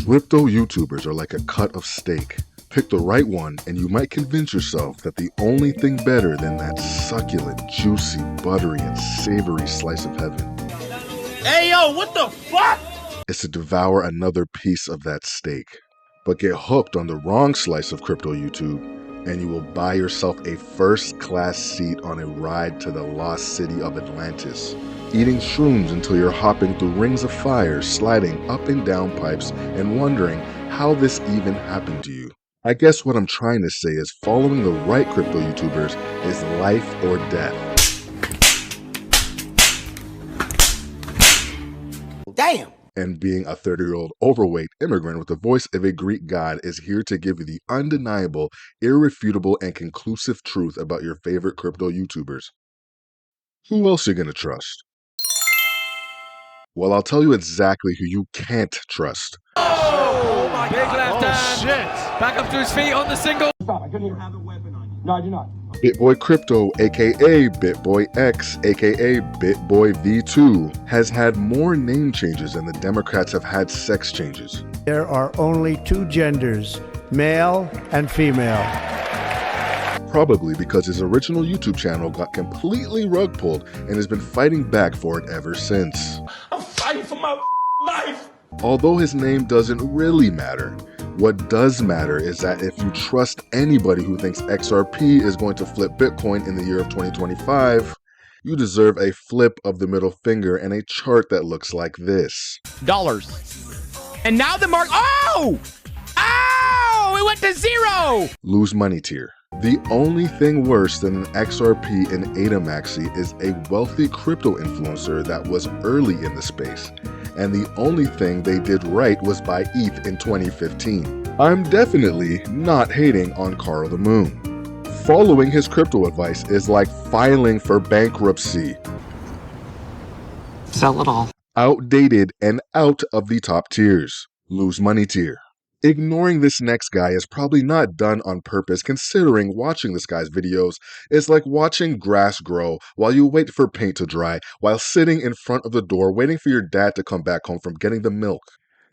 Crypto YouTubers are like a cut of steak. Pick the right one and you might convince yourself that the only thing better than that succulent, juicy, buttery, and savory slice of heaven Hey yo, what the fuck? is to devour another piece of that steak. But get hooked on the wrong slice of crypto YouTube and you will buy yourself a first-class seat on a ride to the lost city of Atlantis, eating shrooms until you're hopping through rings of fire, sliding up and down pipes, and wondering how this even happened to you. I guess what I'm trying to say is following the right crypto YouTubers is life or death. Damn! And being a 30-year-old overweight immigrant with the voice of a Greek god is here to give you the undeniable, irrefutable, and conclusive truth about your favorite crypto YouTubers. Who else are you gonna trust? Well, I'll tell you exactly who you can't trust. Oh my Big God. left hand. Shit. Back up to his feet on the single. Stop, I couldn't even have a weapon on you. No, I do not. BitBoy Crypto, aka BitBoy X, aka BitBoy V2, has had more name changes than the Democrats have had sex changes. There are only two genders, male and female. Probably because his original YouTube channel got completely rug pulled and has been fighting back for it ever since. I'm fighting for my life! Although his name doesn't really matter, what does matter is that if you trust anybody who thinks XRP is going to flip Bitcoin in the year of 2025, you deserve a flip of the middle finger and a chart that looks like this. Dollars. And now the mark. Oh! Oh! It went to zero! Lose money tier. The only thing worse than an XRP in ADA Maxi is a wealthy crypto influencer that was early in the space. And the only thing they did right was buy ETH in 2015. I'm definitely not hating on Carl the Moon. Following his crypto advice is like filing for bankruptcy. Sell it all. Outdated and out of the top tiers. Lose money tier. Ignoring this next guy is probably not done on purpose, considering watching this guy's videos is like watching grass grow while you wait for paint to dry, while sitting in front of the door waiting for your dad to come back home from getting the milk.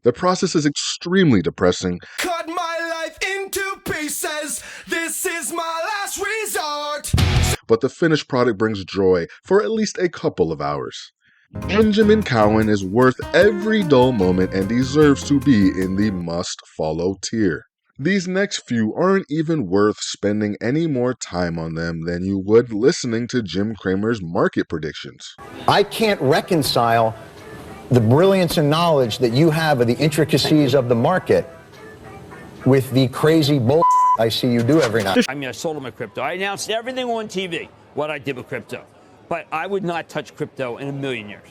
The process is extremely depressing. Cut my life into pieces. This is my last resort. But the finished product brings joy for at least a couple of hours. Benjamin Cowan is worth every dull moment and deserves to be in the must-follow tier. These next few aren't even worth spending any more time on them than you would listening to Jim Cramer's market predictions. I can't reconcile the brilliance and knowledge that you have of the intricacies of the market with the crazy bull I see you do every night. I mean, I sold all my crypto. I announced everything on TV, what I did with crypto. But I would not touch crypto in a million years.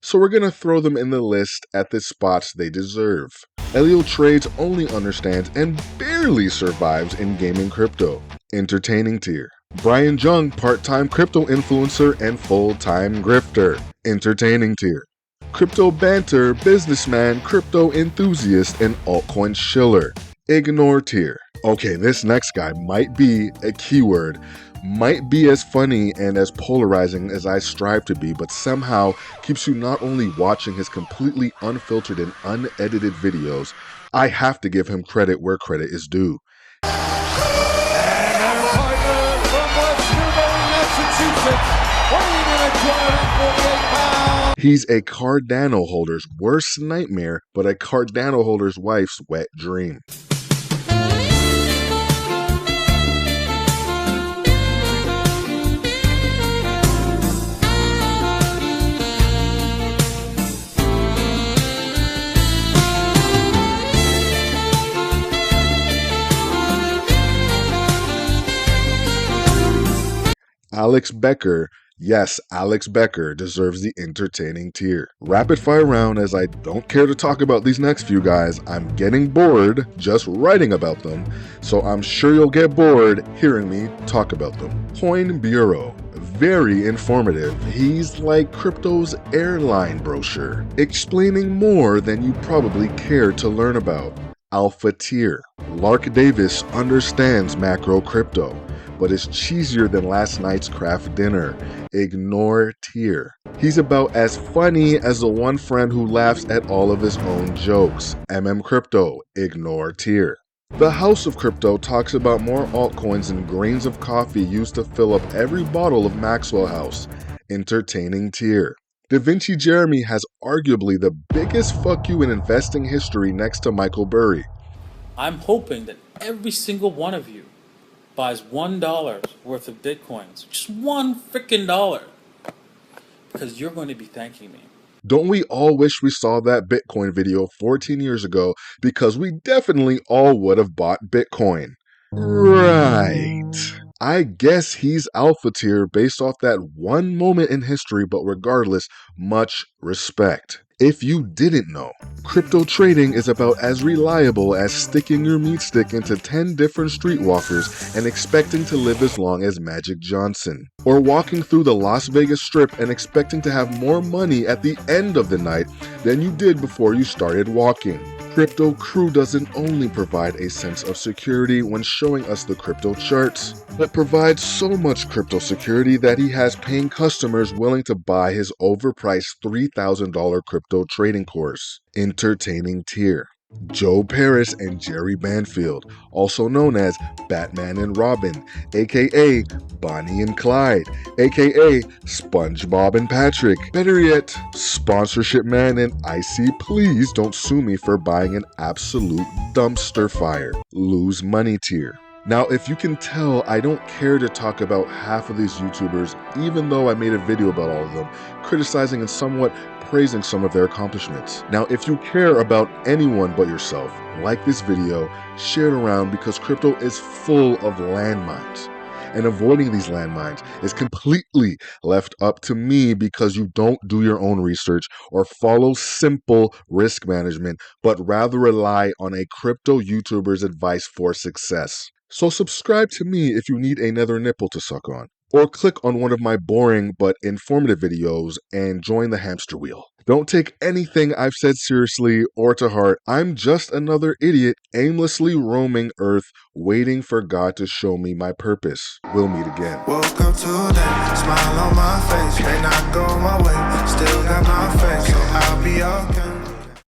So we're gonna throw them in the list at the spots they deserve. Elio Trades only understands and barely survives in gaming crypto. Entertaining tier. Brian Jung, part-time crypto influencer and full-time grifter. Entertaining tier. Crypto banter, businessman, crypto enthusiast, and altcoin shiller. Ignore tier. Okay, this next guy might be a keyword, might be as funny and as polarizing as I strive to be, but somehow keeps you not only watching his completely unfiltered and unedited videos, I have to give him credit where credit is due. He's a Cardano holder's worst nightmare, but a Cardano holder's wife's wet dream. Alex Becker, yes, Alex Becker deserves the entertaining tier. Rapid fire round, as I don't care to talk about these next few guys. I'm getting bored just writing about them, so I'm sure you'll get bored hearing me talk about them. Coin Bureau, very informative. He's like crypto's airline brochure, explaining more than you probably care to learn about. Alpha tier. Lark Davis understands macro crypto. but is cheesier than last night's craft dinner. Ignore Tier. He's about as funny as the one friend who laughs at all of his own jokes. Crypto. Ignore Tier. The House of Crypto talks about more altcoins than grains of coffee used to fill up every bottle of Maxwell House. Entertaining Tier. Da Vinci Jeremy has arguably the biggest fuck you in investing history next to Michael Burry. I'm hoping that every single one of you buys $1 worth of Bitcoins. Just $1 freaking dollar. Because you're going to be thanking me. Don't we all wish we saw that Bitcoin video 14 years ago, because we definitely all would have bought Bitcoin. Right. I guess he's alpha tier based off that one moment in history, but regardless, much respect. If you didn't know, crypto trading is about as reliable as sticking your meat stick into 10 different streetwalkers and expecting to live as long as Magic Johnson. Or walking through the Las Vegas Strip and expecting to have more money at the end of the night than you did before you started walking. Crypto Crew doesn't only provide a sense of security when showing us the crypto charts, but provides so much crypto security that he has paying customers willing to buy his overpriced $3,000 crypto trading course. Entertaining Tier. Joe Paris and Jerry Banfield, also known as Batman and Robin, aka Bonnie and Clyde, aka SpongeBob and Patrick. Better yet, Sponsorship Man and Icy Please Don't Sue Me for Buying an Absolute Dumpster Fire. Lose Money Tier. Now, if you can tell, I don't care to talk about half of these YouTubers, even though I made a video about all of them, criticizing and somewhat praising some of their accomplishments. Now, if you care about anyone but yourself, like this video, share it around, because crypto is full of landmines. And avoiding these landmines is completely left up to me, because you don't do your own research or follow simple risk management, but rather rely on a crypto YouTuber's advice for success. So subscribe to me if you need another nipple to suck on. Or click on one of my boring but informative videos and join the hamster wheel. Don't take anything I've said seriously or to heart. I'm just another idiot aimlessly roaming Earth, waiting for God to show me my purpose. We'll meet again. Woke up today, smile on my face, may not go my way, still got my face, so I'll be okay.